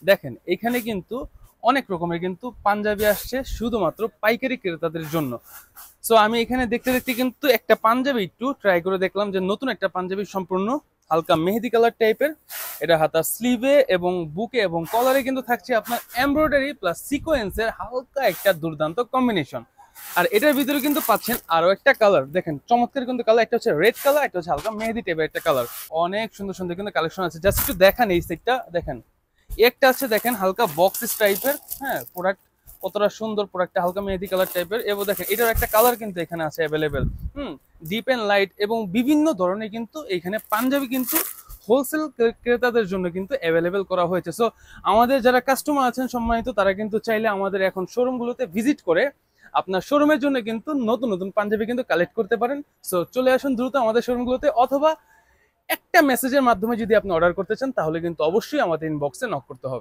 দেখেন এখানে কিন্তু অনেক রকমের কিন্তু পাঞ্জাবি আসছে শুধুমাত্র পাইকারি ক্রেতাদের জন্য। সো আমি এখানে দেখতে দেখতে কিন্তু একটা পাঞ্জাবি একটু ট্রাই করে দেখলাম, যে নতুন একটা পাঞ্জাবি সম্পূর্ণ হালকা মেহেদি কালার টাইপের। এটা হাতা স্লিভে এবং বুকে এবং কলারে কিন্তু থাকছে আপনার এমব্রয়ডারি প্লাস সিকোয়েন্সের হালকা একটা দুর্দান্ত কম্বিনেশন। আর এটার ভিতরে কিন্তু পাচ্ছেন আরো একটা কালার, দেখেন চমৎকার কিন্তু কালার, একটা হচ্ছে রেড কালার, একটা হচ্ছে হালকা মেহেদি টাইপের একটা কালার। অনেক সুন্দর সুন্দর কিন্তু কালেকশন আছে, জাস্ট একটু দেখেন এই সেটটা দেখেন। একটা আছে দেখেন হালকা বক্স টাইপের, হ্যাঁ প্রোডাক্ট কতটা সুন্দর, প্রোডাক্টটা হালকা মেহেদি কালার টাইপের, এবং দেখেন এটার একটা কালার কিন্তু এখানে আছে অ্যাভেলেবেল। ডিপ এন্ড লাইট এবং বিভিন্ন ধরনের কিন্তু এখানে পাঞ্জাবি কিন্তু হোলসেল ক্রেতাদের জন্য কিন্তু অ্যাভেলেবেল করা হয়েছে। সো আমাদের যারা কাস্টমার আছেন সম্মানিত, তারা কিন্তু চাইলে আমাদের এখন শোরুমগুলোতে ভিজিট করে আপনার শোরুমের জন্য কিন্তু নতুন নতুন পাঞ্জাবি কিন্তু কালেক্ট করতে পারেন। সো চলে আসুন দ্রুত আমাদের শোরুমগুলোতে, অথবা একটা মেসেজের মাধ্যমে যদি আপনি অর্ডার করতে চান তাহলে কিন্তু অবশ্যই আমাদের ইনবক্সে নক করতে হবে।